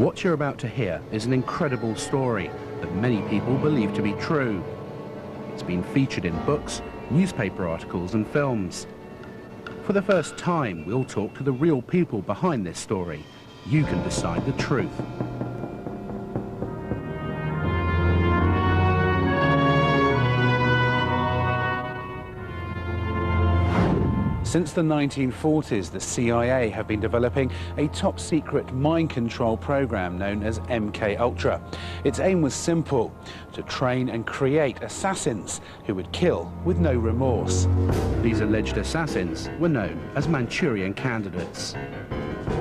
What you're about to hear is an incredible story that many people believe to be true. It's been featured in books, newspaper articles and films. For the first time, we'll talk to the real people behind this story. You can decide the truth. Since the 1940s, the CIA have been developing a top-secret mind control program known as MK-Ultra. Its aim was simple: to train and create assassins who would kill with no remorse. These alleged assassins were known as Manchurian candidates.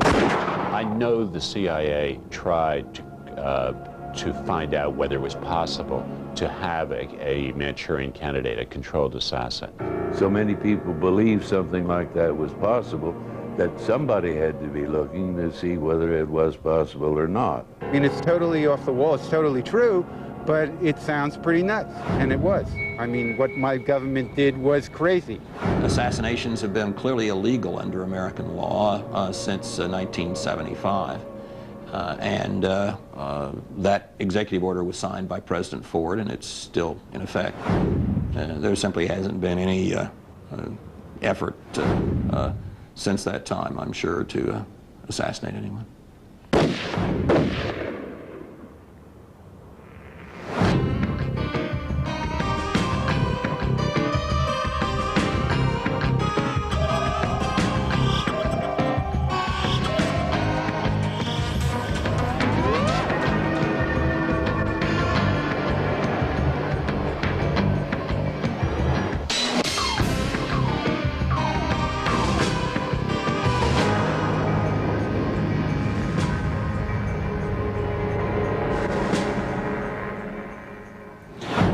I know the CIA tried to find out whether it was possible to have a Manchurian candidate, a controlled assassin. So many people believed something like that was possible that somebody had to be looking to see whether it was possible or not. I mean, it's totally off the wall, it's totally true, but it sounds pretty nuts, and it was. I mean, what my government did was crazy. Assassinations have been clearly illegal under American law since 1975. That executive order was signed by President Ford, and it's still in effect. There simply hasn't been any effort since that time, I'm sure, to assassinate anyone.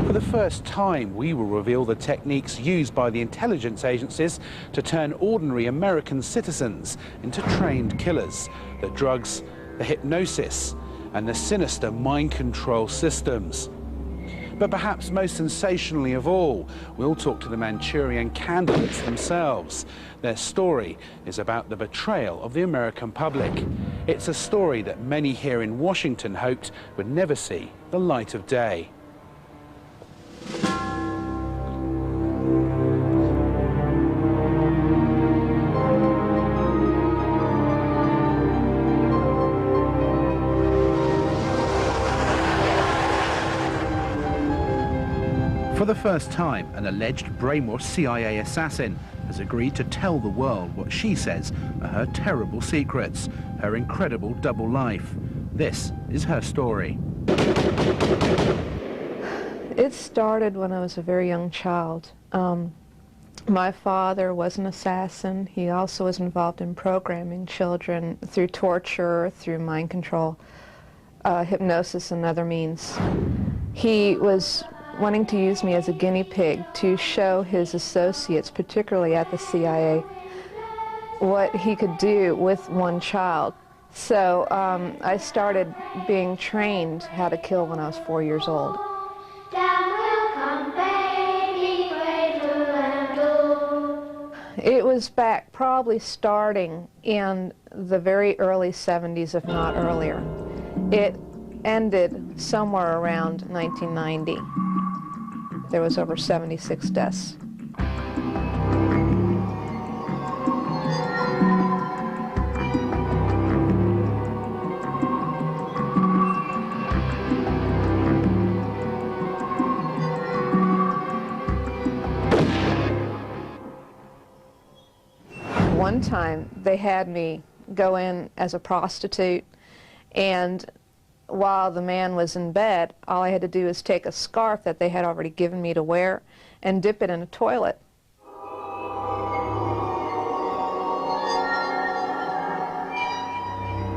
For the first time, we will reveal the techniques used by the intelligence agencies to turn ordinary American citizens into trained killers, the drugs, the hypnosis, and the sinister mind control systems. But perhaps most sensationally of all, we'll talk to the Manchurian candidates themselves. Their story is about the betrayal of the American public. It's a story that many here in Washington hoped would never see the light of day. For the first time, an alleged brainwashed CIA assassin has agreed to tell the world what she says are her terrible secrets, her incredible double life. This is her story. It started when I was a very young child. My father was an assassin. He also was involved in programming children through torture, through mind control, hypnosis, and other means. He was wanting to use me as a guinea pig to show his associates, particularly at the CIA, what he could do with one child. So I started being trained how to kill when I was 4 years old. It was back probably starting in the very early 70s, if not earlier. It ended somewhere around 1990. There was over 76 deaths. One time they had me go in as a prostitute, and while the man was in bed, all I had to do was take a scarf that they had already given me to wear and dip it in a toilet.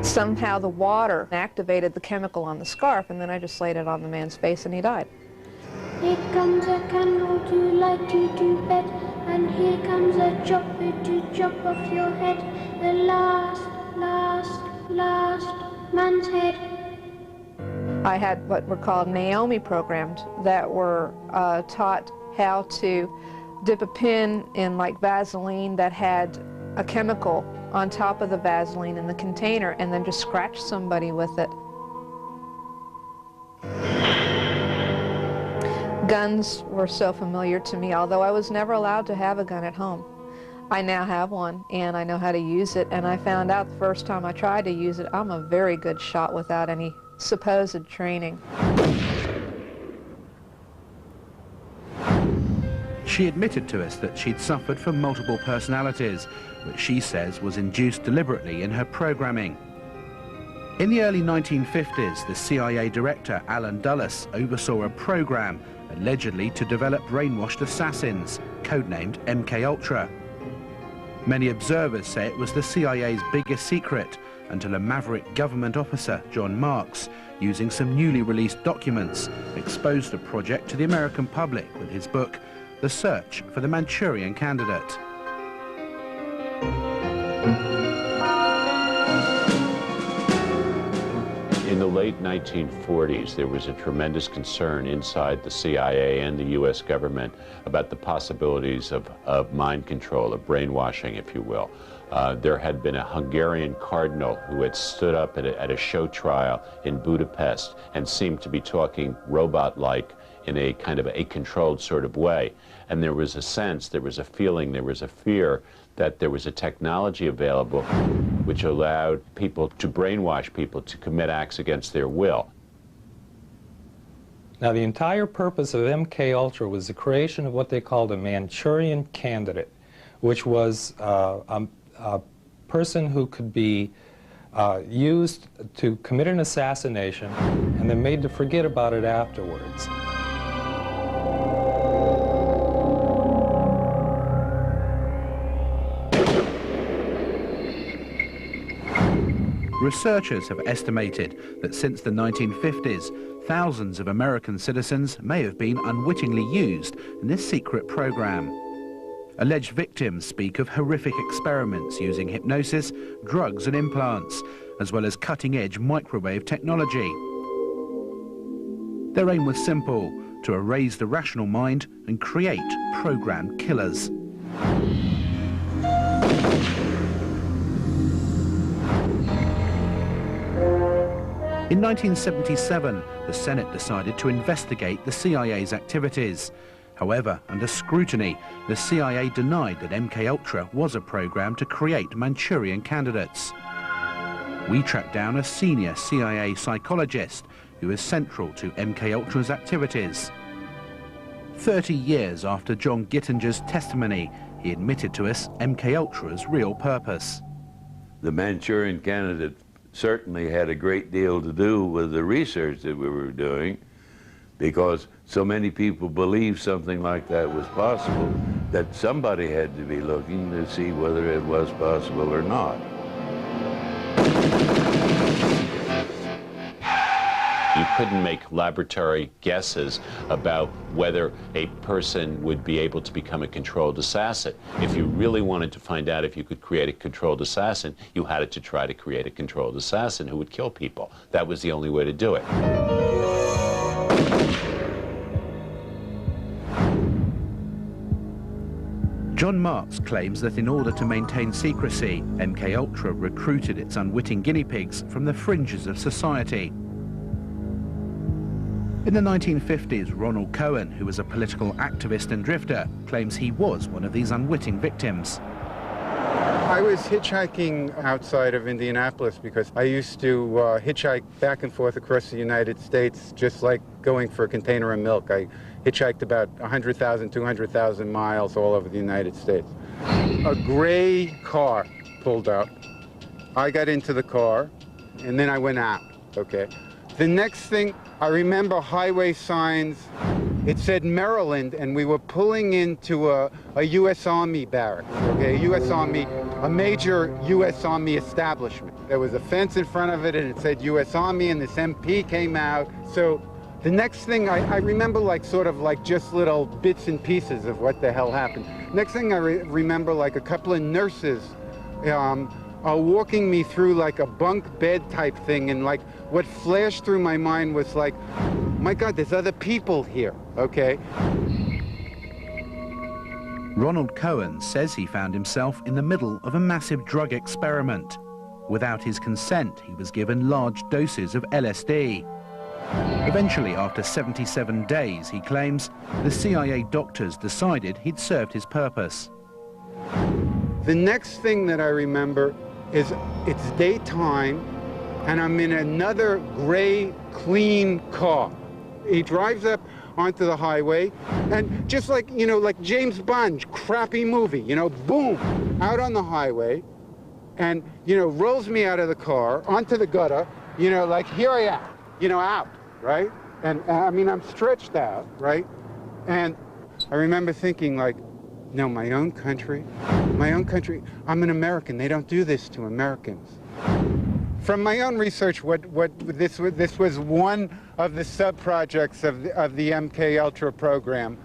Somehow the water activated the chemical on the scarf, and then I just laid it on the man's face and he died. Here comes a candle to light you to bed, and here comes a chopper to chop off your head, the last man's head. I had what were called Naomi programs that were taught how to dip a pin in like Vaseline that had a chemical on top of the Vaseline in the container and then just scratch somebody with it. Guns were so familiar to me, although I was never allowed to have a gun at home. I now have one, and I know how to use it, and I found out the first time I tried to use it, I'm a very good shot without any supposed training. She admitted to us that she'd suffered from multiple personalities, which she says was induced deliberately in her programming. In the early 1950s, the CIA director Alan Dulles oversaw a program allegedly to develop brainwashed assassins, codenamed MKUltra. Many observers say it was the CIA's biggest secret until a maverick government officer, John Marks, using some newly released documents, exposed the project to the American public with his book, The Search for the Manchurian Candidate. In the late 1940s, there was a tremendous concern inside the CIA and the U.S. government about the possibilities of mind control, of brainwashing, if you will. There had been a Hungarian cardinal who had stood up at a show trial in Budapest and seemed to be talking robot-like in a kind of a controlled sort of way. And there was a sense, there was a feeling, there was a fear that there was a technology available which allowed people to brainwash people to commit acts against their will. Now, the entire purpose of MKUltra was the creation of what they called a Manchurian Candidate, which was a person who could be used to commit an assassination and then made to forget about it afterwards. Researchers have estimated that since the 1950s, thousands of American citizens may have been unwittingly used in this secret program. Alleged victims speak of horrific experiments using hypnosis, drugs and implants, as well as cutting-edge microwave technology. Their aim was simple: to erase the rational mind and create programmed killers. In 1977, the Senate decided to investigate the CIA's activities. However, under scrutiny, the CIA denied that MKUltra was a program to create Manchurian candidates. We tracked down a senior CIA psychologist who is central to MKUltra's activities. 30 years after John Gittinger's testimony, he admitted to us MKUltra's real purpose. The Manchurian Candidate certainly had a great deal to do with the research that we were doing, because so many people believed something like that was possible that somebody had to be looking to see whether it was possible or not. You couldn't make laboratory guesses about whether a person would be able to become a controlled assassin. If you really wanted to find out if you could create a controlled assassin, you had to try to create a controlled assassin who would kill people. That was the only way to do it. John Marks claims that in order to maintain secrecy, MKUltra recruited its unwitting guinea pigs from the fringes of society. In the 1950s, Ronald Cohen, who was a political activist and drifter, claims he was one of these unwitting victims. I was hitchhiking outside of Indianapolis because I used to hitchhike back and forth across the United States, just like going for a container of milk. I hitchhiked about 100,000, 200,000 miles all over the United States. A gray car pulled up. I got into the car, and then I went out, okay? The next thing, I remember highway signs. It said Maryland, and we were pulling into a U.S. Army barracks, okay? A major U.S. Army establishment. There was a fence in front of it, and it said U.S. Army, and this MP came out. So the next thing, I remember like sort of like just little bits and pieces of what the hell happened. Next thing I remember like a couple of nurses walking me through like a bunk bed type thing, and like what flashed through my mind was like, my God, there's other people here, okay? Ronald Cohen says he found himself in the middle of a massive drug experiment. Without his consent, he was given large doses of LSD. Eventually, after 77 days, he claims, the CIA doctors decided he'd served his purpose. The next thing that I remember is it's daytime, and I'm in another gray, clean car. He drives up onto the highway, and just like, you know, like James Bond, crappy movie, you know, boom, out on the highway, and, you know, rolls me out of the car, onto the gutter, you know, like, here I am, you know, out, right? And, I mean, I'm stretched out, right? And I remember thinking, like, no, my own country, I'm an American, they don't do this to Americans. From my own research, this was one of the sub-projects of the MK Ultra program.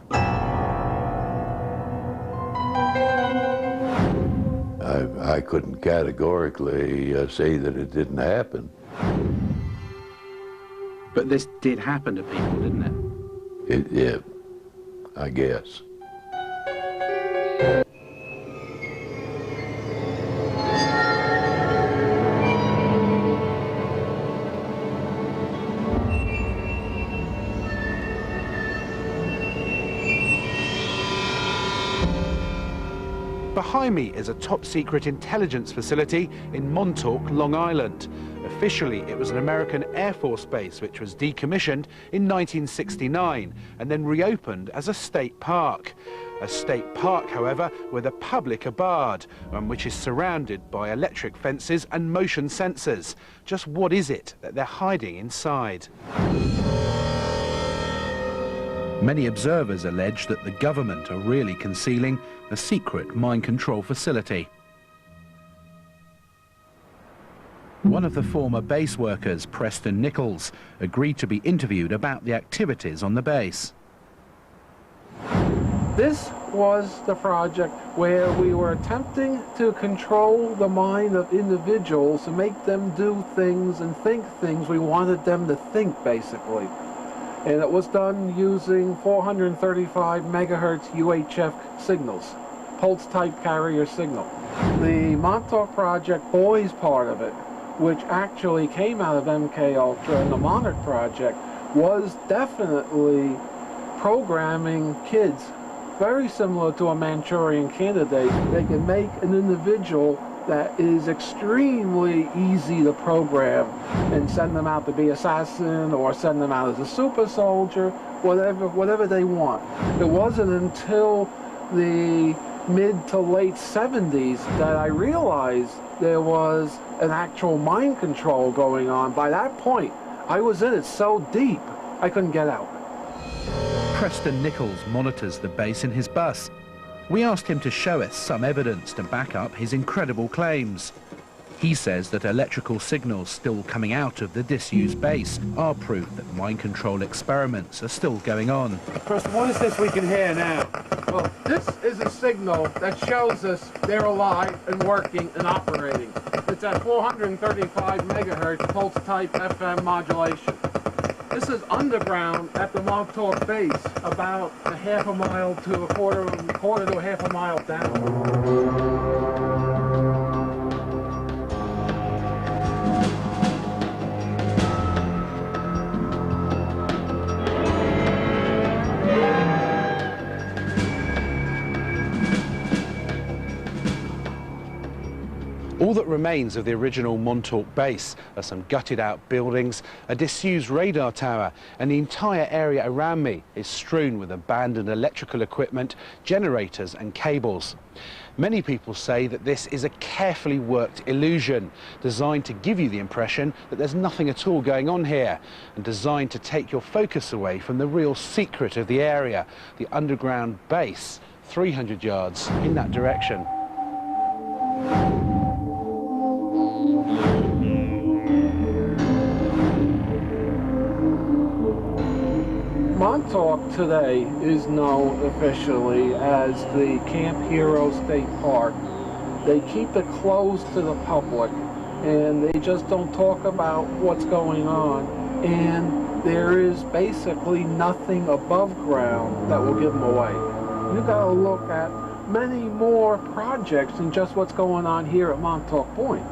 I couldn't categorically say that it didn't happen. But this did happen to people, didn't it? Yeah, I guess. Behind me is a top-secret intelligence facility in Montauk, Long Island. Officially, it was an American Air Force base which was decommissioned in 1969 and then reopened as a state park. A state park, however, where the public are barred, and which is surrounded by electric fences and motion sensors. Just what is it that they're hiding inside? Many observers allege that the government are really concealing a secret mind control facility. One of the former base workers, Preston Nichols, agreed to be interviewed about the activities on the base. This was the project where we were attempting to control the mind of individuals and make them do things and think things we wanted them to think, basically. And it was done using 435 megahertz UHF signals, pulse type carrier signal. The Montauk Project boys part of it, which actually came out of MK Ultra, and the Monarch Project, was definitely programming kids, very similar to a Manchurian Candidate. They can make an individual that is extremely easy to program and send them out to be assassin or send them out as a super soldier, whatever they want. It wasn't until the mid to late 70s that I realized there was an actual mind control going on. By that point, I was in it so deep, I couldn't get out. Preston Nichols monitors the base in his bus. We asked him to show us some evidence to back up his incredible claims. He says that electrical signals still coming out of the disused base are proof that mind control experiments are still going on. Preston, what is this we can hear now? Well, this is a signal that shows us they're alive and working and operating. It's at 435 megahertz pulse type FM modulation. This is underground at the Montauk base, about a half a mile to a quarter to a half a mile down. All that remains of the original Montauk base are some gutted out buildings, a disused radar tower, and the entire area around me is strewn with abandoned electrical equipment, generators and cables. Many people say that this is a carefully worked illusion, designed to give you the impression that there's nothing at all going on here, and designed to take your focus away from the real secret of the area, the underground base, 300 yards in that direction. Montauk today is known officially as the Camp Hero State Park. They keep it closed to the public, and they just don't talk about what's going on. And there is basically nothing above ground that will give them away. You got to look at many more projects than just what's going on here at Montauk Point.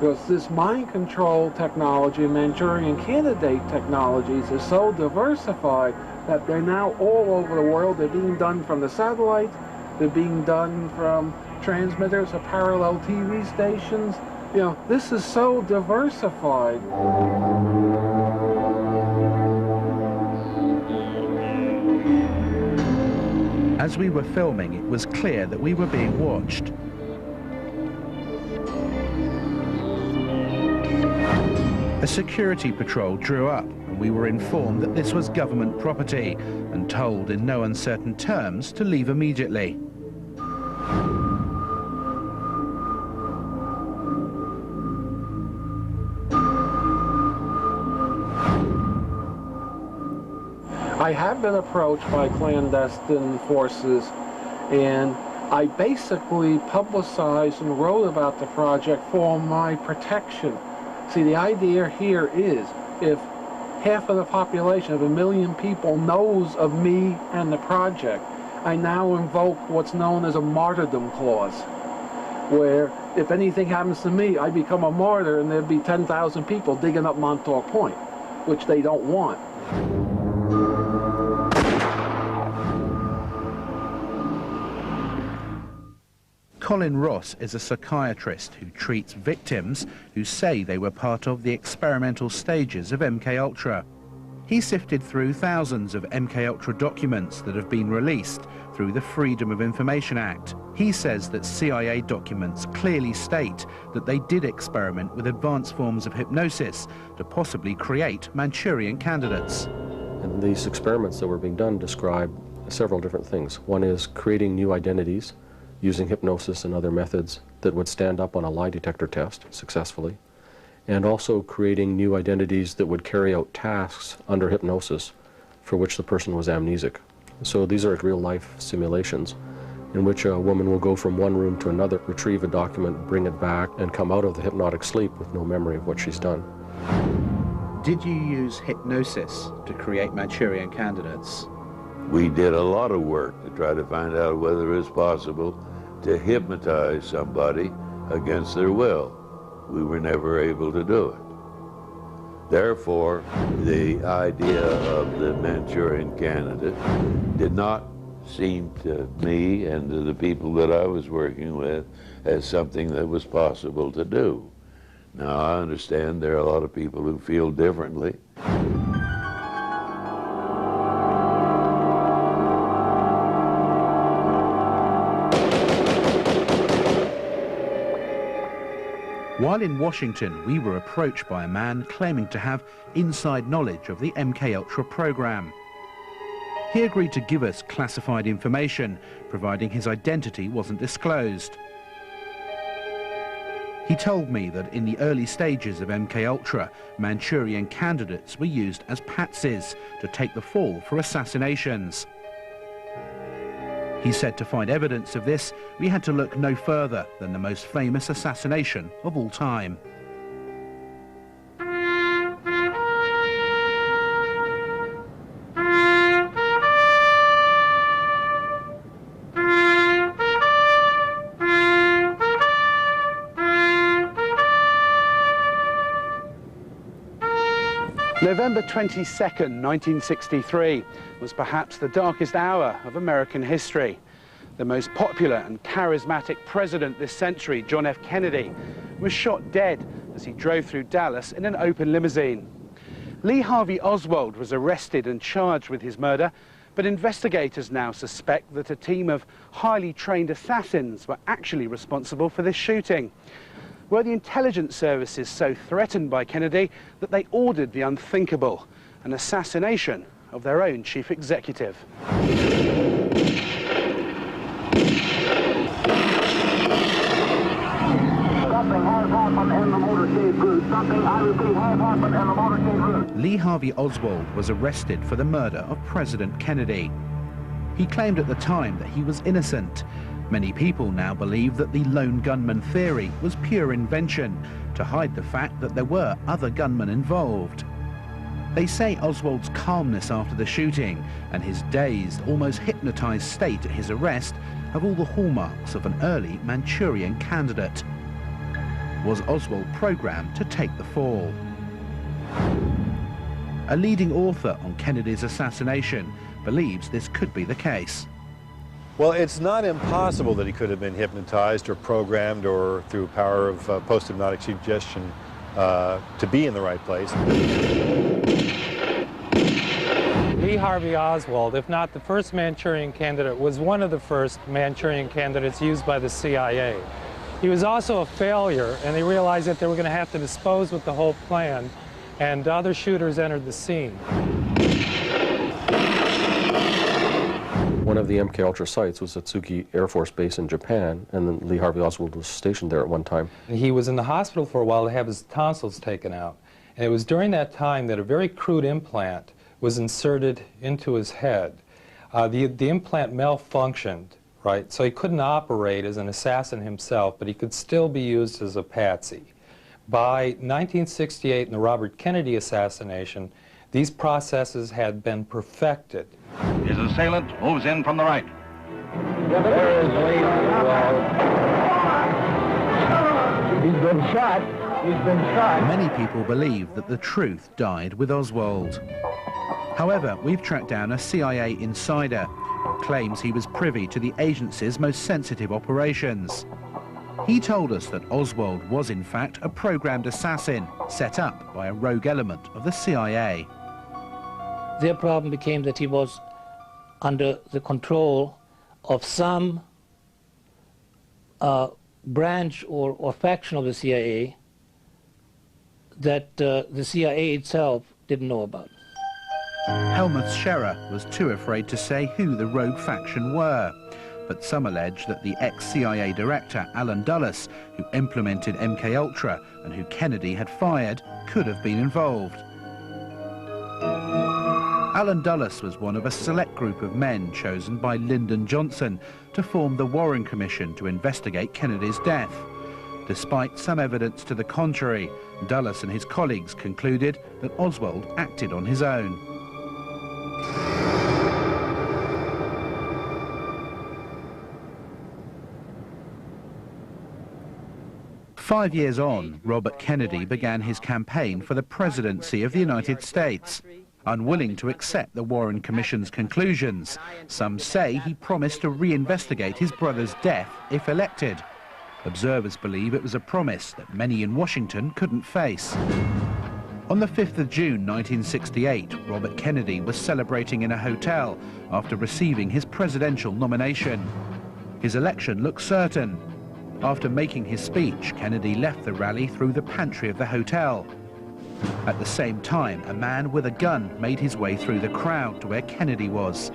Because this mind control technology and Manchurian candidate technologies is so diversified that they're now all over the world. They're being done from the satellites, they're being done from transmitters of parallel TV stations. You know, this is so diversified. As we were filming, it was clear that we were being watched. A security patrol drew up, and we were informed that this was government property and told in no uncertain terms to leave immediately. I have been approached by clandestine forces, and I basically publicized and wrote about the project for my protection. See, the idea here is if half of the population of 1 million people knows of me and the project, I now invoke what's known as a martyrdom clause, where if anything happens to me, I become a martyr and there'd be 10,000 people digging up Montauk Point, which they don't want. Colin Ross is a psychiatrist who treats victims who say they were part of the experimental stages of MKUltra. He sifted through thousands of MKUltra documents that have been released through the Freedom of Information Act. He says that CIA documents clearly state that they did experiment with advanced forms of hypnosis to possibly create Manchurian candidates. And these experiments that were being done describe several different things. One is creating new identities using hypnosis and other methods that would stand up on a lie detector test successfully, and also creating new identities that would carry out tasks under hypnosis for which the person was amnesic. So these are real-life simulations in which a woman will go from one room to another, retrieve a document, bring it back, and come out of the hypnotic sleep with no memory of what she's done. Did you use hypnosis to create Manchurian candidates? We did a lot of work to try to find out whether it's possible to hypnotize somebody against their will. We were never able to do it. Therefore, the idea of the Manchurian candidate did not seem to me and to the people that I was working with as something that was possible to do. Now, I understand there are a lot of people who feel differently. While in Washington, we were approached by a man claiming to have inside knowledge of the MKUltra program. He agreed to give us classified information, providing his identity wasn't disclosed. He told me that in the early stages of MKUltra, Manchurian candidates were used as patsies to take the fall for assassinations. He said to find evidence of this, we had to look no further than the most famous assassination of all time. November 22nd, 1963 was perhaps the darkest hour of American history. The most popular and charismatic president this century, John F. Kennedy, was shot dead as he drove through Dallas in an open limousine. Lee Harvey Oswald was arrested and charged with his murder, but investigators now suspect that a team of highly trained assassins were actually responsible for this shooting. Were the intelligence services so threatened by Kennedy that they ordered the unthinkable, an assassination of their own chief executive? Lee Harvey Oswald was arrested for the murder of President Kennedy. He claimed at the time that he was innocent. Many people now believe that the lone gunman theory was pure invention to hide the fact that there were other gunmen involved. They say Oswald's calmness after the shooting and his dazed, almost hypnotized state at his arrest have all the hallmarks of an early Manchurian candidate. Was Oswald programmed to take the fall? A leading author on Kennedy's assassination believes this could be the case. Well, it's not impossible that he could have been hypnotized or programmed or through power of post-hypnotic suggestion to be in the right place. Lee Harvey Oswald, if not the first Manchurian candidate, was one of the first Manchurian candidates used by the CIA. He was also a failure, and they realized that they were going to have to dispose with the whole plan, and other shooters entered the scene. One of the MKUltra sites was at Tsuki Air Force Base in Japan, and then Lee Harvey Oswald was stationed there at one time. He was in the hospital for a while to have his tonsils taken out, and it was during that time that a very crude implant was inserted into his head. The implant malfunctioned, right? So he couldn't operate as an assassin himself, but he could still be used as a patsy. By 1968, in the Robert Kennedy assassination, these processes had been perfected. His assailant moves in from the right. There is Lee Oswald. He's been shot. He's been shot. Many people believe that the truth died with Oswald. However, we've tracked down a CIA insider who claims he was privy to the agency's most sensitive operations. He told us that Oswald was in fact a programmed assassin set up by a rogue element of the CIA. Their problem became that he was under the control of some branch or faction of the CIA that the CIA itself didn't know about. Helmuth Scherer was too afraid to say who the rogue faction were, but some allege that the ex-CIA director Alan Dulles, who implemented MKUltra and who Kennedy had fired, could have been involved. Alan Dulles was one of a select group of men chosen by Lyndon Johnson to form the Warren Commission to investigate Kennedy's death. Despite some evidence to the contrary, Dulles and his colleagues concluded that Oswald acted on his own. Five years on, Robert Kennedy began his campaign for the presidency of the United States. Unwilling to accept the Warren Commission's conclusions, some say he promised to reinvestigate his brother's death if elected. Observers believe it was a promise that many in Washington couldn't face. On the 5th of June 1968, Robert Kennedy was celebrating in a hotel after receiving his presidential nomination. His election looked certain. After making his speech, Kennedy left the rally through the pantry of the hotel. At the same time, a man with a gun made his way through the crowd to where Kennedy was.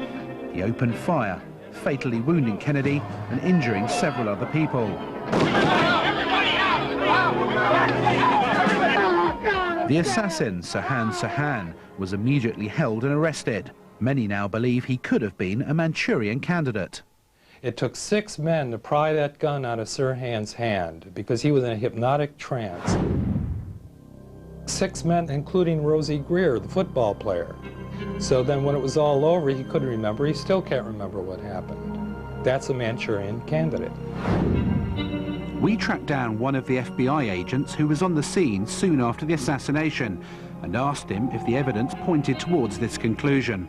He opened fire, fatally wounding Kennedy and injuring several other people. The assassin, Sirhan Sirhan, was immediately held and arrested. Many now believe he could have been a Manchurian candidate. It took 6 men to pry that gun out of Sirhan's hand because he was in a hypnotic trance. 6 men, including Rosie Greer, the football player. So then when it was all over, he couldn't remember. He still can't remember what happened. That's a Manchurian candidate. We tracked down one of the FBI agents who was on the scene soon after the assassination and asked him if the evidence pointed towards this conclusion.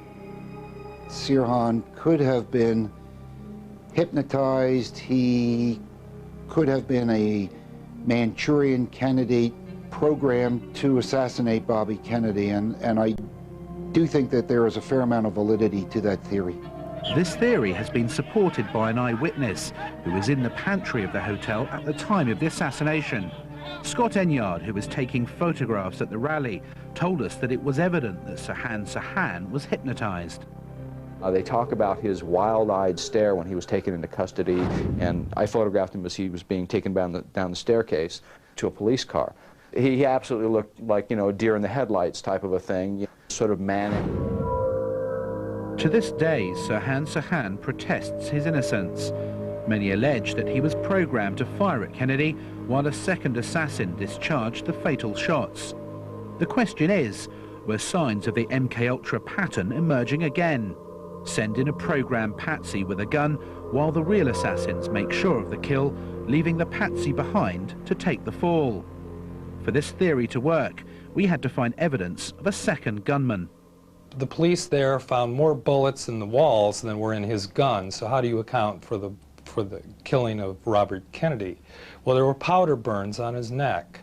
Sirhan could have been hypnotized. He could have been a Manchurian candidate programmed to assassinate Bobby Kennedy, and I do think that there is a fair amount of validity to that theory. This theory has been supported by an eyewitness who was in the pantry of the hotel at the time of the assassination. Scott Enyard, who was taking photographs at the rally, told us that it was evident that Sirhan Sirhan was hypnotized. They talk about his wild-eyed stare when he was taken into custody, and I photographed him as he was being taken down the staircase to a police car. He absolutely looked like, you know, a deer in the headlights type of a thing, sort of manic. To this day, Sirhan Sirhan protests his innocence. Many allege that he was programmed to fire at Kennedy while a second assassin discharged the fatal shots. The question is, were signs of the MKUltra pattern emerging again? send in a program patsy with a gun while the real assassins make sure of the kill, leaving the patsy behind to take the fall. For this theory to work, we had to find evidence of a second gunman. The police there found more bullets in the walls than were in his gun, so how do you account for the killing of Robert Kennedy? Well, there were powder burns on his neck,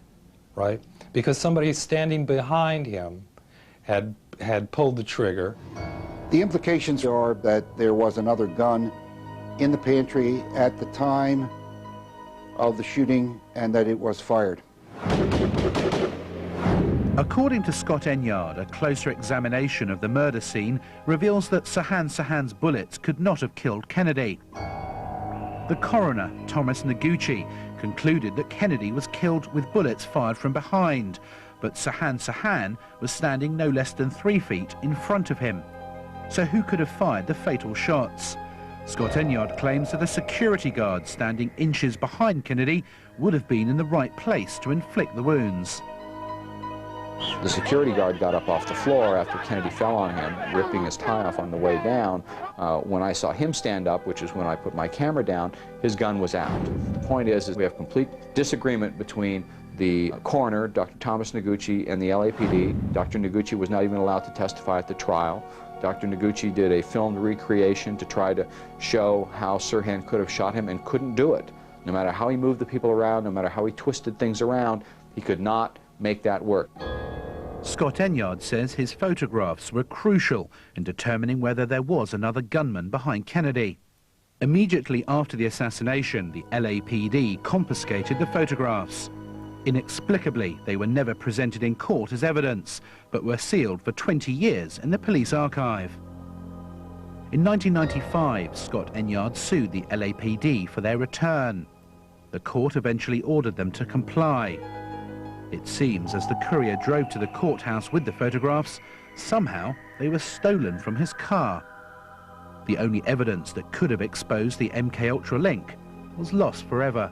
right? Because somebody standing behind him had pulled the trigger. The implications are that there was another gun in the pantry at the time of the shooting and that it was fired. According to Scott Enyard, a closer examination of the murder scene reveals that Sirhan Sirhan's bullets could not have killed Kennedy. The coroner, Thomas Noguchi, concluded that Kennedy was killed with bullets fired from behind, but Sirhan Sirhan was standing no less than 3 feet in front of him. So who could have fired the fatal shots? Scott Enyard claims that a security guard standing inches behind Kennedy would have been in the right place to inflict the wounds. The security guard got up off the floor after Kennedy fell on him, ripping his tie off on the way down. When I saw him stand up, which is when I put my camera down, his gun was out. The point is we have complete disagreement between the coroner, Dr. Thomas Noguchi, and the LAPD. Dr. Noguchi was not even allowed to testify at the trial. Dr. Noguchi did a filmed recreation to try to show how Sirhan could have shot him and couldn't do it. No matter how he moved the people around, no matter how he twisted things around, he could not make that work. Scott Enyard says his photographs were crucial in determining whether there was another gunman behind Kennedy. Immediately after the assassination, the LAPD confiscated the photographs. Inexplicably, they were never presented in court as evidence, but were sealed for 20 years in the police archive. In 1995, Scott Enyard sued the LAPD for their return. The court eventually ordered them to comply. It seems as the courier drove to the courthouse with the photographs, somehow they were stolen from his car. The only evidence that could have exposed the MKUltra link was lost forever.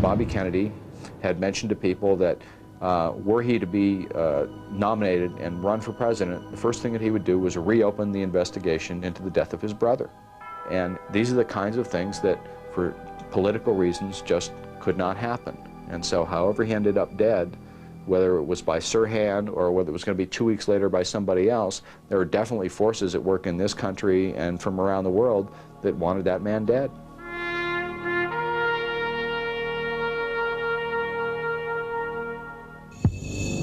Bobby Kennedy had mentioned to people that were he to be nominated and run for president, the first thing that he would do was reopen the investigation into the death of his brother. And these are the kinds of things that, for political reasons, just could not happen. And so however he ended up dead, whether it was by Sirhan or whether it was going to be 2 weeks later by somebody else, there were definitely forces at work in this country and from around the world that wanted that man dead.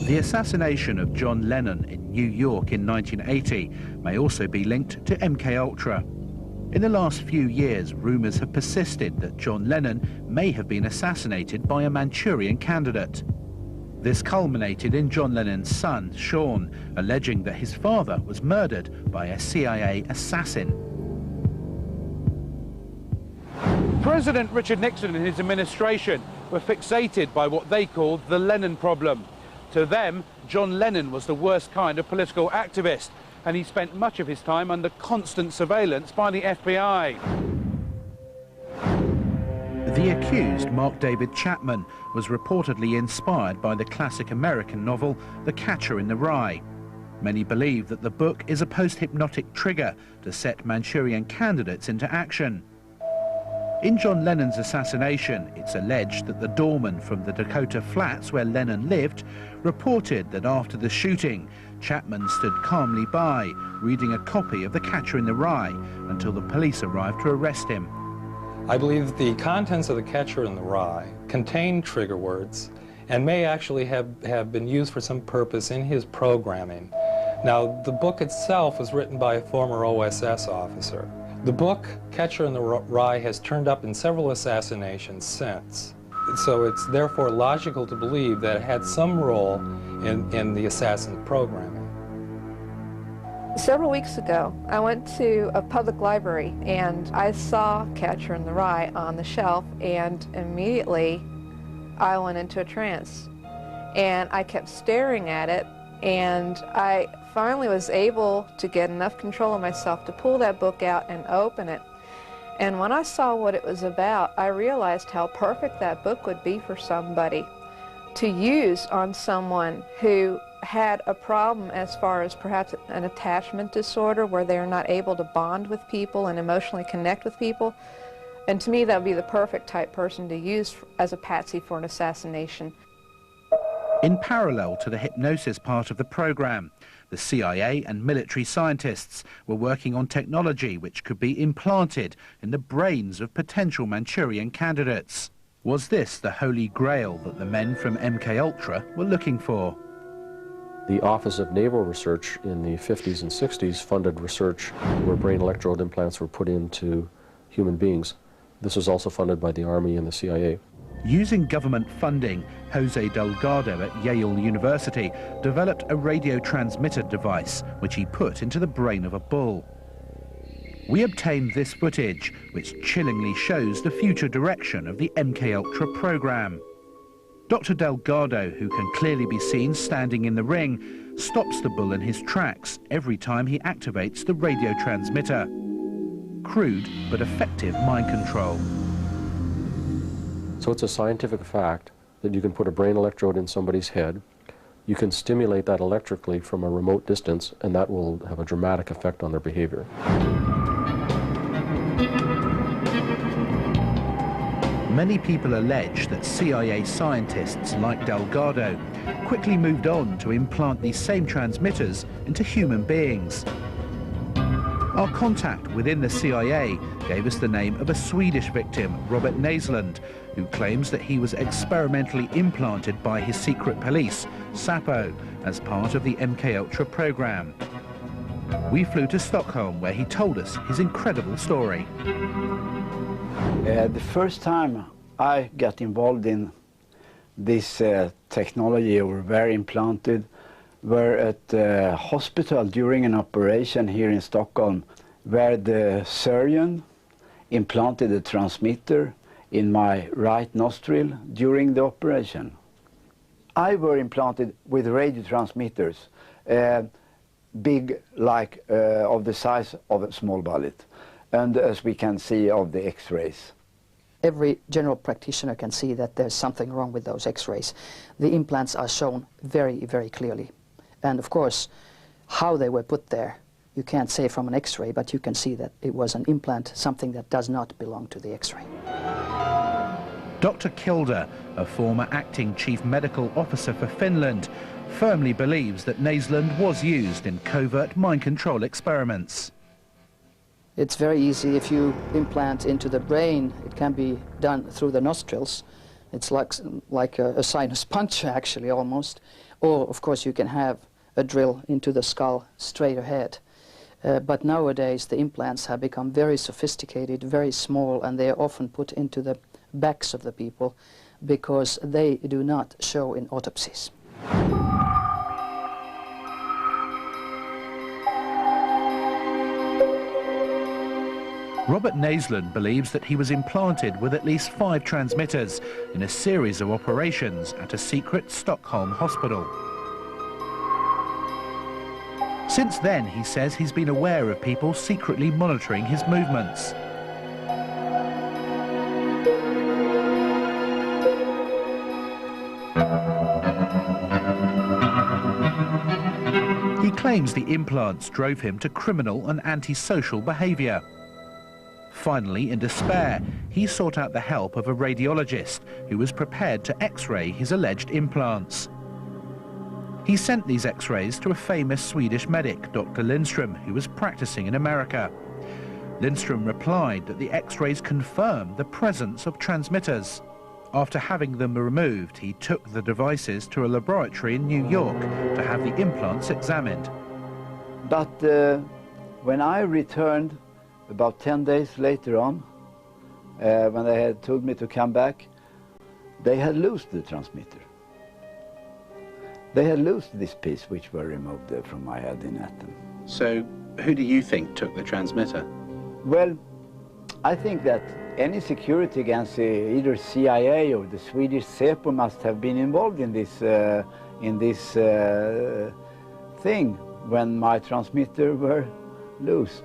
The assassination of John Lennon in New York in 1980 may also be linked to MKUltra. In the last few years, rumours have persisted that John Lennon may have been assassinated by a Manchurian candidate. This culminated in John Lennon's son, Sean, alleging that his father was murdered by a CIA assassin. President Richard Nixon and his administration were fixated by what they called the Lennon problem. To them, John Lennon was the worst kind of political activist, and he spent much of his time under constant surveillance by the FBI. The accused, Mark David Chapman, was reportedly inspired by the classic American novel The Catcher in the Rye. Many believe that the book is a post-hypnotic trigger to set Manchurian candidates into action. In John Lennon's assassination, it's alleged that the doorman from the Dakota Flats where Lennon lived reported that after the shooting, Chapman stood calmly by, reading a copy of The Catcher in the Rye until the police arrived to arrest him. I believe the contents of The Catcher in the Rye contain trigger words and may actually have been used for some purpose in his programming. Now, the book itself was written by a former OSS officer. The book, Catcher in the Rye, has turned up in several assassinations since. So it's therefore logical to believe that it had some role in the assassin's programming. Several weeks ago, I went to a public library and I saw Catcher in the Rye on the shelf, and immediately I went into a trance. And I kept staring at it, and I finally was able to get enough control of myself to pull that book out and open it. And when I saw what it was about, I realized how perfect that book would be for somebody to use on someone who had a problem as far as perhaps an attachment disorder where they're not able to bond with people and emotionally connect with people. And to me, that would be the perfect type person to use as a patsy for an assassination. In parallel to the hypnosis part of the program, the CIA and military scientists were working on technology which could be implanted in the brains of potential Manchurian candidates. Was this the holy grail that the men from MKUltra were looking for? The Office of Naval Research in the 50s and 60s funded research where brain electrode implants were put into human beings. This was also funded by the Army and the CIA. Using government funding, Jose Delgado at Yale University developed a radio transmitter device which he put into the brain of a bull. We obtained this footage, which chillingly shows the future direction of the MKUltra program. Dr. Delgado, who can clearly be seen standing in the ring, stops the bull in his tracks every time he activates the radio transmitter. Crude but effective mind control. So it's a scientific fact that you can put a brain electrode in somebody's head, you can stimulate that electrically from a remote distance, and that will have a dramatic effect on their behavior. Many people allege that CIA scientists like Delgado quickly moved on to implant these same transmitters into human beings. Our contact within the CIA gave us the name of a Swedish victim, Robert Naslund, who claims that he was experimentally implanted by his secret police, Säpo, as part of the MKUltra program. We flew to Stockholm, where he told us his incredible story. The first time I got involved in this technology or were implanted were at a hospital during an operation here in Stockholm, where the surgeon implanted a transmitter in my right nostril during the operation. I were implanted with radio transmitters, big like of the size of a small bullet, and as we can see of the X-rays. Every general practitioner can see that there's something wrong with those X-rays. The implants are shown very, very clearly. And of course, how they were put there, you can't say from an X-ray, but you can see that it was an implant, something that does not belong to the X-ray. Dr. Kilda, a former acting chief medical officer for Finland, firmly believes that Naslund was used in covert mind control experiments. It's very easy. If you implant into the brain, it can be done through the nostrils. It's like a sinus puncture, actually, almost. Or, of course, you can have a drill into the skull straight ahead. But nowadays, the implants have become very sophisticated, very small, and they are often put into the backs of the people because they do not show in autopsies. Robert Naslund believes that he was implanted with at least 5 transmitters in a series of operations at a secret Stockholm hospital. Since then, he says he's been aware of people secretly monitoring his movements. He claims the implants drove him to criminal and antisocial behavior. Finally, in despair, he sought out the help of a radiologist who was prepared to X-ray his alleged implants. He sent these X-rays to a famous Swedish medic, Dr. Lindström, who was practicing in America. Lindström replied that the X-rays confirmed the presence of transmitters. After having them removed, he took the devices to a laboratory in New York to have the implants examined. But when I returned about 10 days later on, when they had told me to come back, they had lost the transmitter. They had lost this piece which were removed from my head in Athens. So who do you think took the transmitter? Well, I think that any security agency, either CIA or the Swedish Säpo, must have been involved in this thing when my transmitter were lost.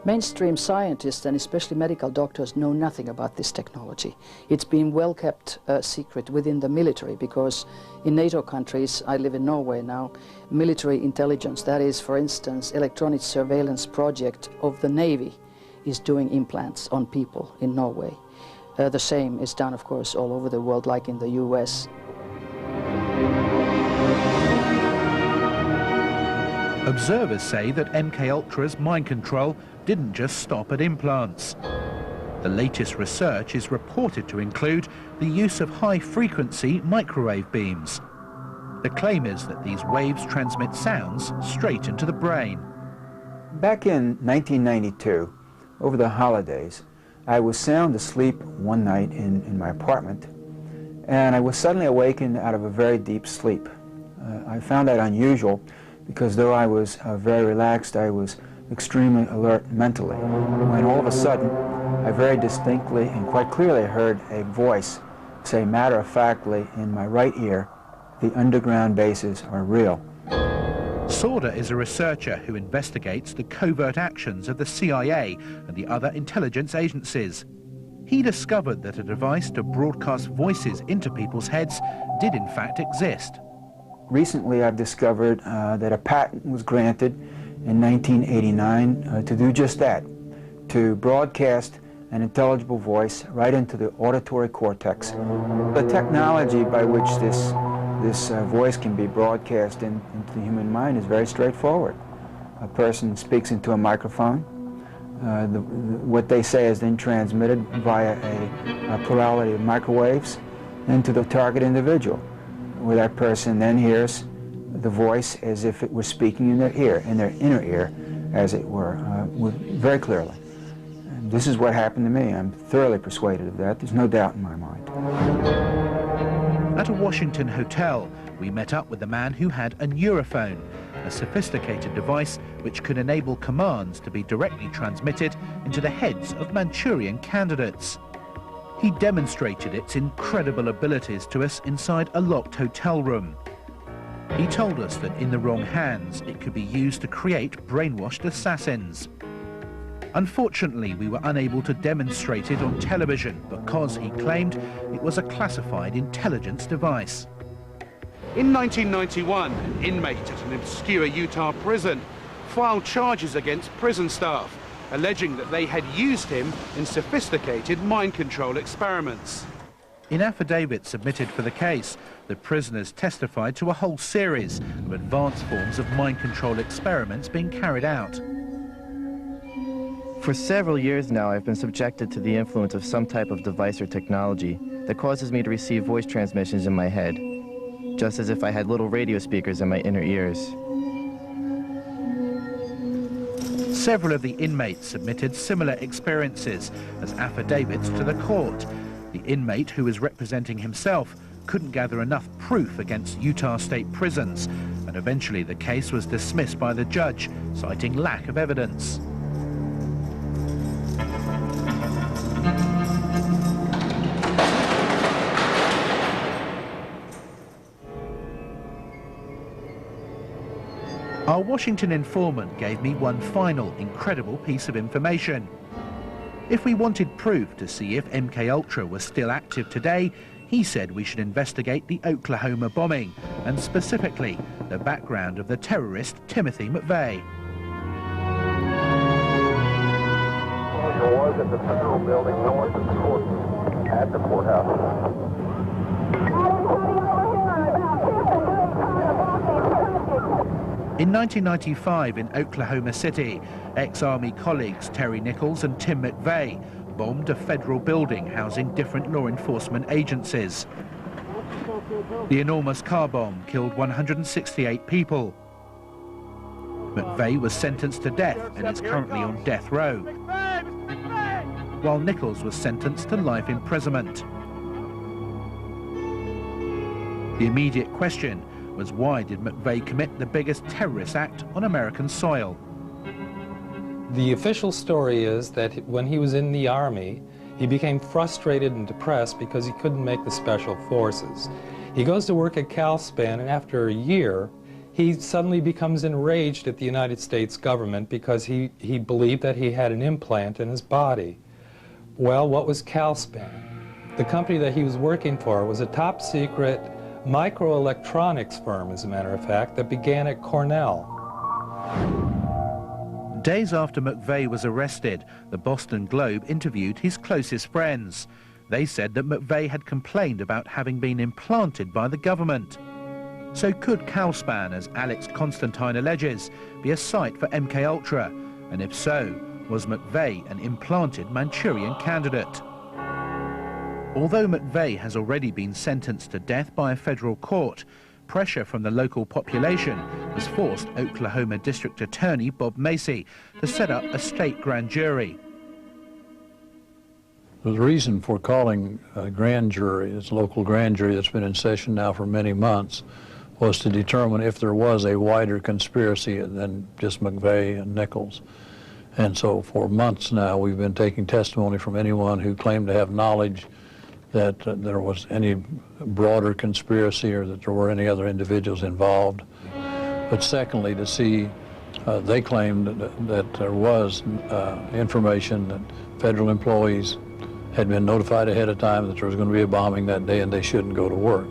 Mainstream scientists and especially medical doctors know nothing about this technology. It's been well kept secret within the military because in NATO countries, I live in Norway now, military intelligence, that is for instance electronic surveillance project of the Navy is doing implants on people in Norway. The same is done of course all over the world like in the US. Observers say that MKUltra's mind control didn't just stop at implants. The latest research is reported to include the use of high-frequency microwave beams. The claim is that these waves transmit sounds straight into the brain. Back in 1992, over the holidays, I was sound asleep one night in my apartment, and I was suddenly awakened out of a very deep sleep. I found that unusual because though I was very relaxed, I was extremely alert mentally. When all of a sudden, I very distinctly and quite clearly heard a voice say matter-of-factly in my right ear, "The underground bases are real." Sauder is a researcher who investigates the covert actions of the CIA and the other intelligence agencies. He discovered that a device to broadcast voices into people's heads did in fact exist. Recently I've discovered that a patent was granted in 1989 to do just that, to broadcast an intelligible voice right into the auditory cortex. The technology by which this voice can be broadcast into the human mind is very straightforward. A person speaks into a microphone. What they say is then transmitted via a plurality of microwaves into the target individual, where that person then hears the voice as if it were speaking in their ear, in their inner ear, as it were, very clearly. And this is what happened to me. I'm thoroughly persuaded of that. There's no doubt in my mind. At a Washington hotel, we met up with a man who had a neurophone, a sophisticated device which could enable commands to be directly transmitted into the heads of Manchurian candidates. He demonstrated its incredible abilities to us inside a locked hotel room. He told us that in the wrong hands, it could be used to create brainwashed assassins. Unfortunately, we were unable to demonstrate it on television because, he claimed, it was a classified intelligence device. In 1991, an inmate at an obscure Utah prison filed charges against prison staff, alleging that they had used him in sophisticated mind control experiments. In affidavits submitted for the case, the prisoners testified to a whole series of advanced forms of mind control experiments being carried out. For several years now, I've been subjected to the influence of some type of device or technology that causes me to receive voice transmissions in my head, just as if I had little radio speakers in my inner ears. Several of the inmates submitted similar experiences as affidavits to the court. The inmate, who was representing himself, couldn't gather enough proof against Utah State prisons, and eventually the case was dismissed by the judge, citing lack of evidence. Our Washington informant gave me one final incredible piece of information. If we wanted proof to see if MKUltra was still active today, he said we should investigate the Oklahoma bombing, and specifically the background of the terrorist Timothy McVeigh. There was at the federal building, no one's at the court, at the courthouse. In 1995 in Oklahoma City, ex-Army colleagues Terry Nichols and Tim McVeigh bombed a federal building housing different law enforcement agencies. The enormous car bomb killed 168 people. McVeigh was sentenced to death and is currently on death row, while Nichols was sentenced to life imprisonment. The immediate question was, why did McVeigh commit the biggest terrorist act on American soil? The official story is that when he was in the Army, he became frustrated and depressed because he couldn't make the Special Forces. He goes to work at CalSpan, and after a year, he suddenly becomes enraged at the United States government because he believed that he had an implant in his body. Well, what was Calspan? The company that he was working for was a top secret microelectronics firm, as a matter of fact, that began at Cornell. Days after McVeigh was arrested, the Boston Globe interviewed his closest friends. They said that McVeigh had complained about having been implanted by the government. So could Calspan, as Alex Constantine alleges, be a site for MKUltra? And if so, was McVeigh an implanted Manchurian candidate? Although McVeigh has already been sentenced to death by a federal court, pressure from the local population has forced Oklahoma District Attorney Bob Macy to set up a state grand jury. The reason for calling a grand jury, this local grand jury that's been in session now for many months, was to determine if there was a wider conspiracy than just McVeigh and Nichols. And so for months now we've been taking testimony from anyone who claimed to have knowledge that there was any broader conspiracy or that there were any other individuals involved. But secondly, to see, they claimed that there was information that federal employees had been notified ahead of time that there was going to be a bombing that day and they shouldn't go to work.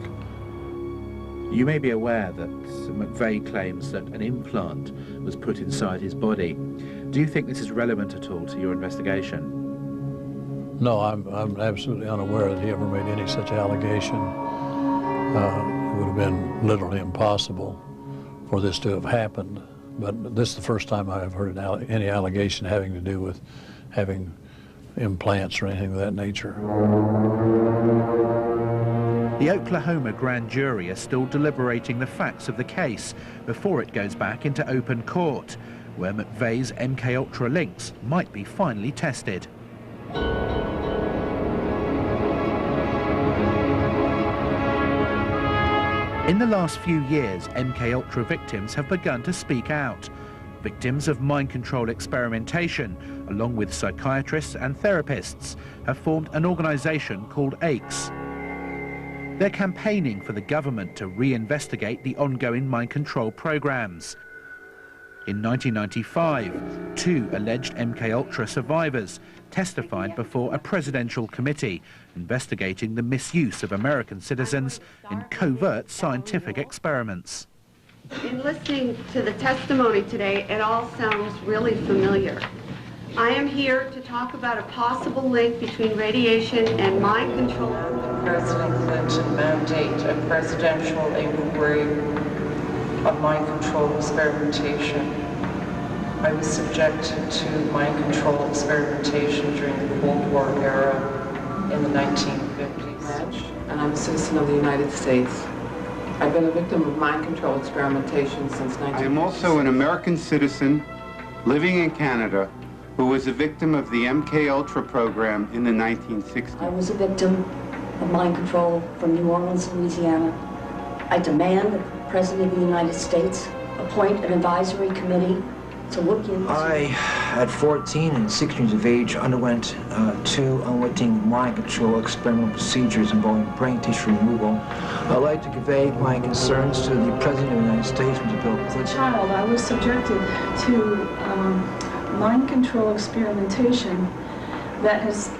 You may be aware that McVeigh claims that an implant was put inside his body. Do you think this is relevant at all to your investigation? No, I'm absolutely unaware that he ever made any such allegation. It would have been literally impossible for this to have happened. But this is the first time I have heard any allegation having to do with having implants or anything of that nature. The Oklahoma grand jury are still deliberating the facts of the case before it goes back into open court, where McVeigh's MKUltra links might be finally tested. In the last few years, MKUltra victims have begun to speak out. Victims of mind control experimentation, along with psychiatrists and therapists, have formed an organisation called ACE. They're campaigning for the government to reinvestigate the ongoing mind control programs. In 1995, 2 alleged MKUltra survivors testified before a presidential committee investigating the misuse of American citizens in covert scientific experiments. In listening to the testimony today, it all sounds really familiar. I am here to talk about a possible link between radiation and mind control. President Clinton mandate a presidential inquiry of mind control experimentation. I was subjected to mind control experimentation during the Cold War era in the 1950s. And I'm a citizen of the United States. I've been a victim of mind control experimentation since 1950. I am also an American citizen living in Canada who was a victim of the MKUltra program in the 1960s. I was a victim of mind control from New Orleans, Louisiana. I demand that the President of the United States appoint an advisory committee to look into... I, at 14 and 16 years of age, underwent 2 unwitting mind control experimental procedures involving brain tissue removal. I'd like to convey my concerns to the President of the United States, Mr. Bill Clinton. As a child, I was subjected to mind control experimentation that is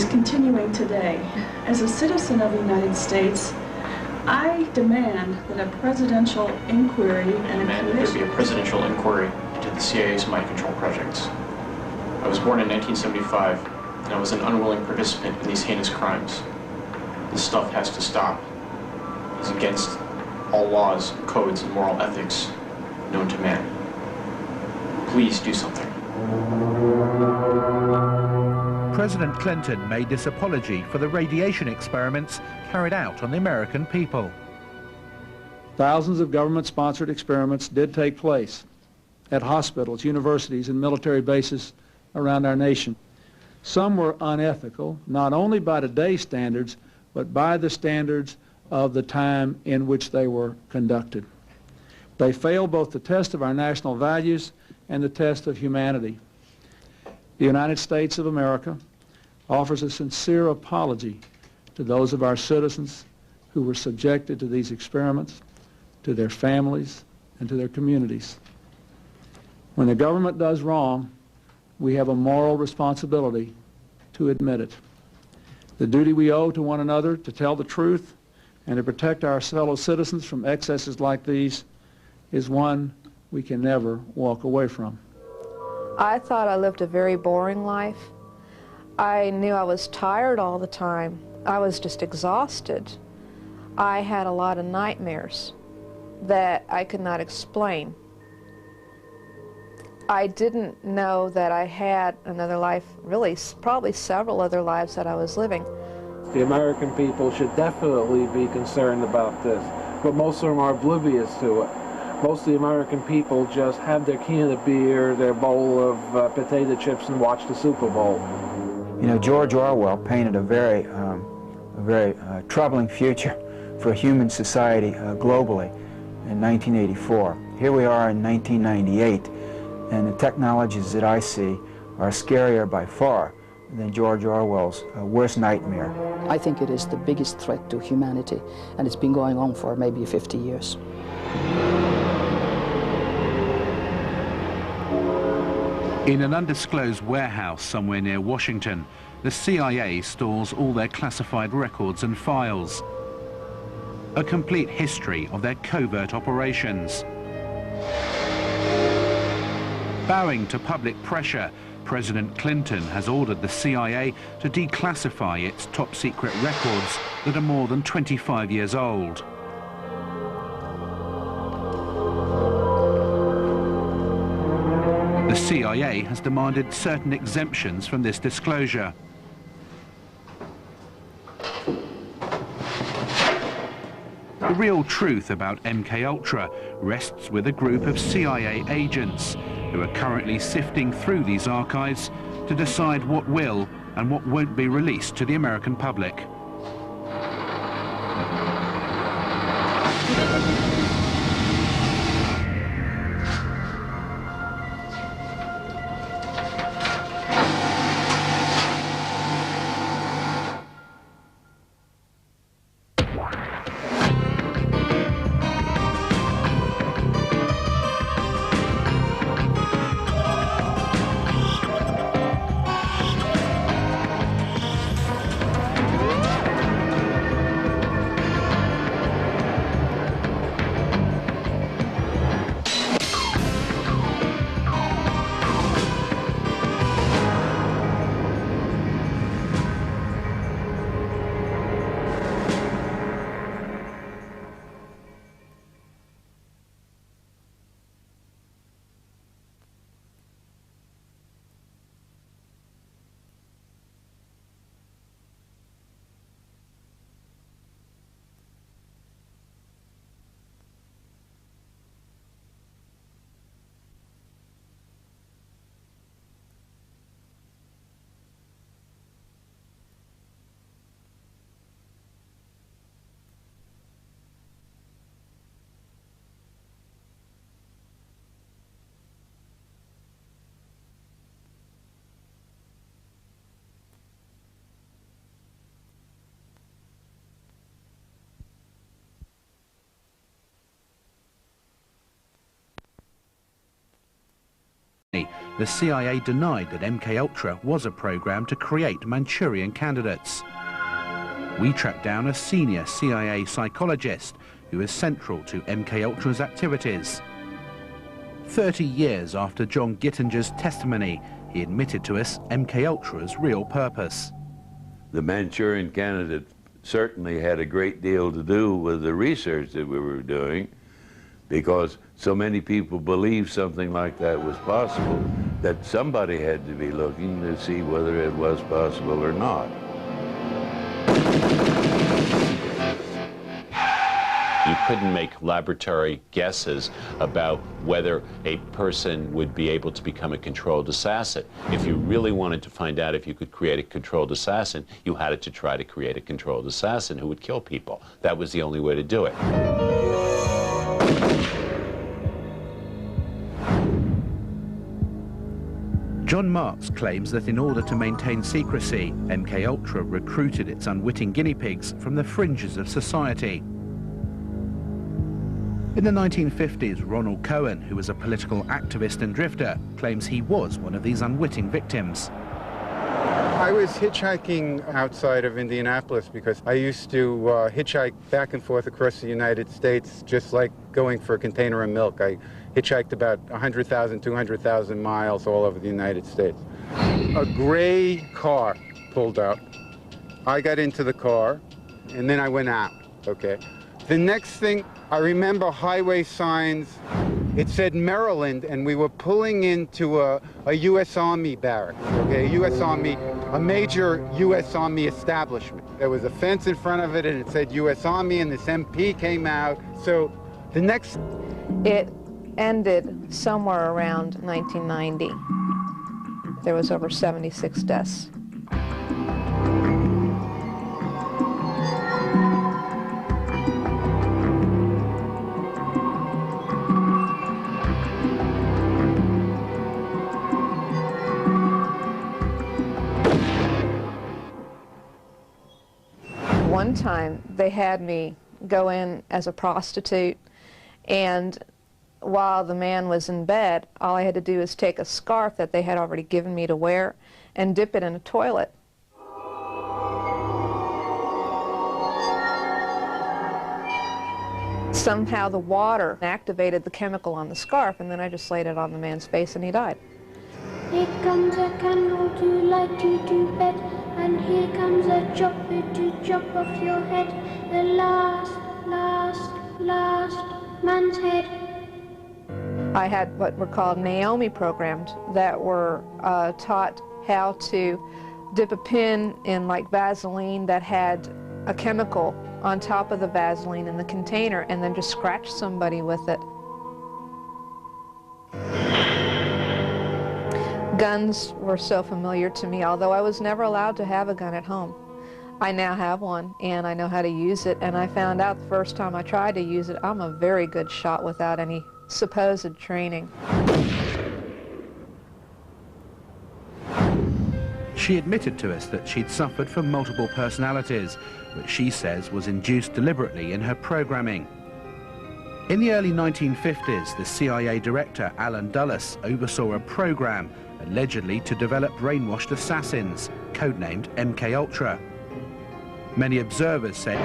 continuing today. As a citizen of the United States, I demand that a presidential inquiry and a commission... There be a presidential inquiry into the CIA's mind control projects. I was born in 1975, and I was an unwilling participant in these heinous crimes. This stuff has to stop. It's against all laws, codes, and moral ethics known to man. Please do something. President Clinton made this apology for the radiation experiments carried out on the American people. Thousands of government-sponsored experiments did take place at hospitals, universities, and military bases around our nation. Some were unethical, not only by today's standards, but by the standards of the time in which they were conducted. They failed both the test of our national values and the test of humanity. The United States of America offers a sincere apology to those of our citizens who were subjected to these experiments, to their families, and to their communities. When the government does wrong, we have a moral responsibility to admit it. The duty we owe to one another to tell the truth and to protect our fellow citizens from excesses like these is one we can never walk away from. I thought I lived a very boring life. I knew I was tired all the time. I was just exhausted. I had a lot of nightmares that I could not explain. I didn't know that I had another life, really, probably several other lives that I was living. The American people should definitely be concerned about this, but most of them are oblivious to it. Most of the American people just have their can of beer, their bowl of potato chips, and watch the Super Bowl. You know, George Orwell painted a very troubling future for human society globally in 1984. Here we are in 1998, and the technologies that I see are scarier by far than George Orwell's worst nightmare. I think it is the biggest threat to humanity, and it's been going on for maybe 50 years. In an undisclosed warehouse somewhere near Washington, the CIA stores all their classified records and files. A complete history of their covert operations. Bowing to public pressure, President Clinton has ordered the CIA to declassify its top-secret records that are more than 25 years old. The CIA has demanded certain exemptions from this disclosure. The real truth about MKUltra rests with a group of CIA agents who are currently sifting through these archives to decide what will and what won't be released to the American public. The CIA denied that MKUltra was a program to create Manchurian candidates. We tracked down a senior CIA psychologist who is central to MKUltra's activities. 30 years after John Gittinger's testimony, he admitted to us MKUltra's real purpose. The Manchurian candidate certainly had a great deal to do with the research that we were doing, because so many people believed something like that was possible that somebody had to be looking to see whether it was possible or not. You couldn't make laboratory guesses about whether a person would be able to become a controlled assassin. If you really wanted to find out if you could create a controlled assassin, you had to try to create a controlled assassin who would kill people. That was the only way to do it. John Marks claims that in order to maintain secrecy, MKUltra recruited its unwitting guinea pigs from the fringes of society. In the 1950s, Ronald Cohen, who was a political activist and drifter, claims he was one of these unwitting victims. I was hitchhiking outside of Indianapolis because I used to hitchhike back and forth across the United States, just like going for a container of milk. I hitchhiked about 100,000, 200,000 miles all over the United States. A gray car pulled up. I got into the car, and then I went out, okay? The next thing, I remember highway signs. It said Maryland, and we were pulling into a U.S. Army barracks, okay? A major U.S. Army establishment. There was a fence in front of it, and it said U.S. Army, and this MP came out. So the next... It ended somewhere around 1990. There was over 76 deaths. One time they had me go in as a prostitute, and while the man was in bed, all I had to do was take a scarf that they had already given me to wear and dip it in a toilet. Somehow the water activated the chemical on the scarf, and then I just laid it on the man's face and he died. Here comes a candle to light you to bed, and here comes a chopper to chop off your head, the last man's head. I had what were called Naomi programs that were taught how to dip a pin in like Vaseline that had a chemical on top of the Vaseline in the container, and then just scratch somebody with it. Guns were so familiar to me, although I was never allowed to have a gun at home. I now have one, and I know how to use it, and I found out the first time I tried to use it, I'm a very good shot without any supposed training. She admitted to us that she'd suffered from multiple personalities, which she says was induced deliberately in her programming. In the early 1950s, the CIA director Alan Dulles oversaw a program allegedly to develop brainwashed assassins, codenamed MKUltra. Many observers said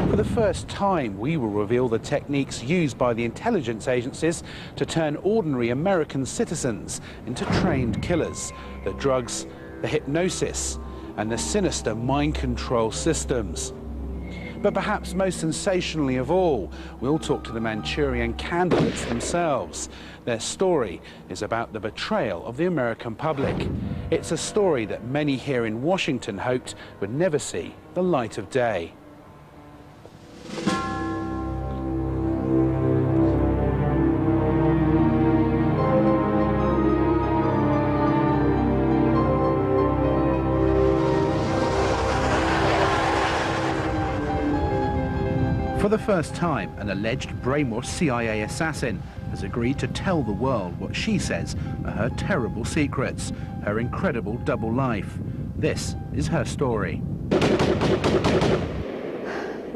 for the first time, we will reveal the techniques used by the intelligence agencies to turn ordinary American citizens into trained killers, the drugs, the hypnosis, and the sinister mind control systems. But perhaps most sensationally of all, we'll talk to the Manchurian candidates themselves. Their story is about the betrayal of the American public. It's a story that many here in Washington hoped would never see the light of day. For the first time, an alleged brainwashed CIA assassin has agreed to tell the world what she says are her terrible secrets, her incredible double life. This is her story.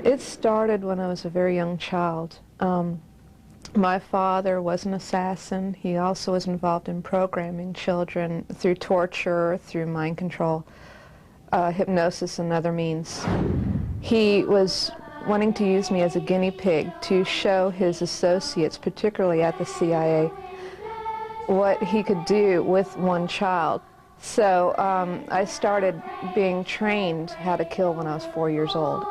It started when I was a very young child. My father was an assassin. He also was involved in programming children through torture, through mind control, hypnosis, and other means. He was wanting to use me as a guinea pig to show his associates, particularly at the CIA, what he could do with one child. So I started being trained how to kill when I was 4 years old.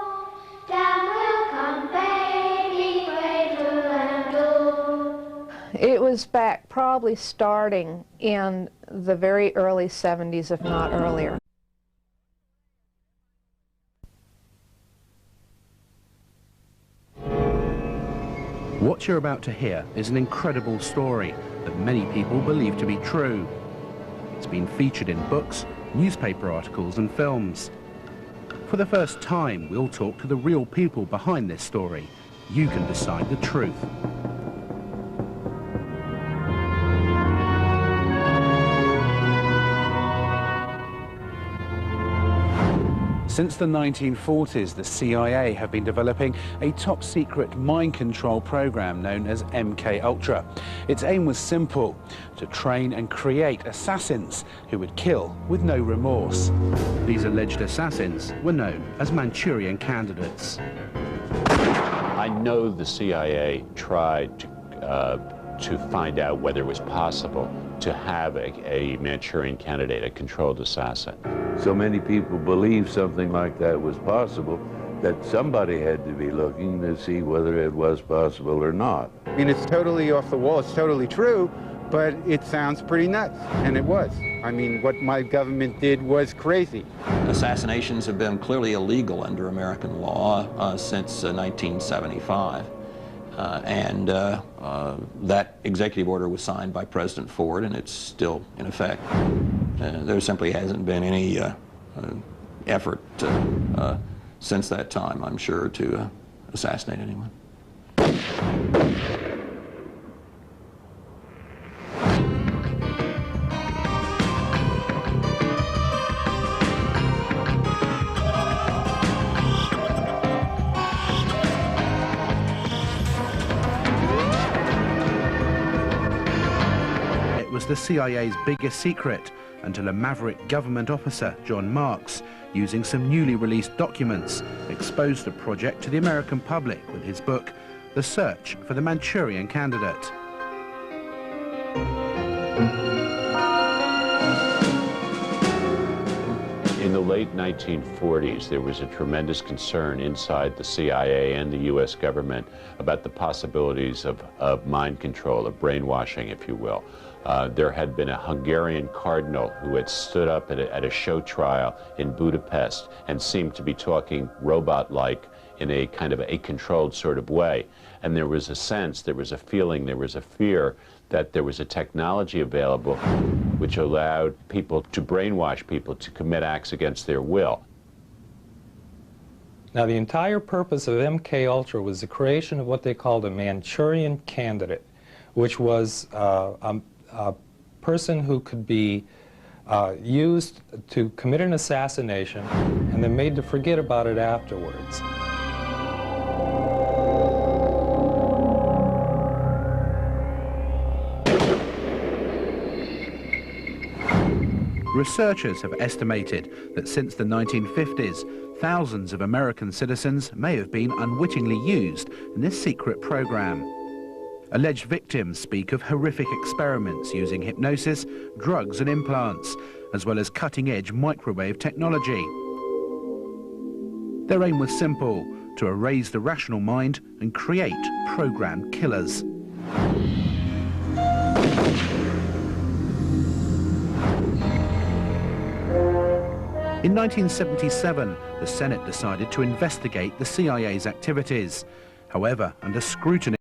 It was back probably starting in the very early 70s, if not earlier. What you're about to hear is an incredible story that many people believe to be true. It's been featured in books, newspaper articles and films. For the first time, we'll talk to the real people behind this story, you can decide the truth. Since the 1940s, the CIA have been developing a top-secret mind control program known as MK-Ultra. Its aim was simple: to train and create assassins who would kill with no remorse. These alleged assassins were known as Manchurian candidates. I know the CIA tried to find out whether it was possible to have a Manchurian candidate, a controlled assassin. So many people believed something like that was possible that somebody had to be looking to see whether it was possible or not. I mean, it's totally off the wall, it's totally true, but it sounds pretty nuts, and it was. I mean, what my government did was crazy. Assassinations have been clearly illegal under American law since 1975. That executive order was signed by President Ford, and it's still in effect. There simply hasn't been any effort since that time, I'm sure, to assassinate anyone. Was the CIA's biggest secret until a maverick government officer, John Marks, using some newly released documents, exposed the project to the American public with his book, The Search for the Manchurian Candidate. In the late 1940s, there was a tremendous concern inside the CIA and the U.S. government about the possibilities of mind control, of brainwashing, if you will. There had been a Hungarian cardinal who had stood up at a show trial in Budapest and seemed to be talking robot-like in a kind of a controlled sort of way. And there was a sense, there was a feeling, there was a fear that there was a technology available which allowed people to brainwash people to commit acts against their will. Now, the entire purpose of MK-Ultra was the creation of what they called a Manchurian candidate, which was a person who could be used to commit an assassination and then made to forget about it afterwards. Researchers have estimated that since the 1950s, thousands of American citizens may have been unwittingly used in this secret program. Alleged victims speak of horrific experiments using hypnosis, drugs and implants, as well as cutting-edge microwave technology. Their aim was simple: to erase the rational mind and create programmed killers. In 1977, the Senate decided to investigate the CIA's activities. However, under scrutiny,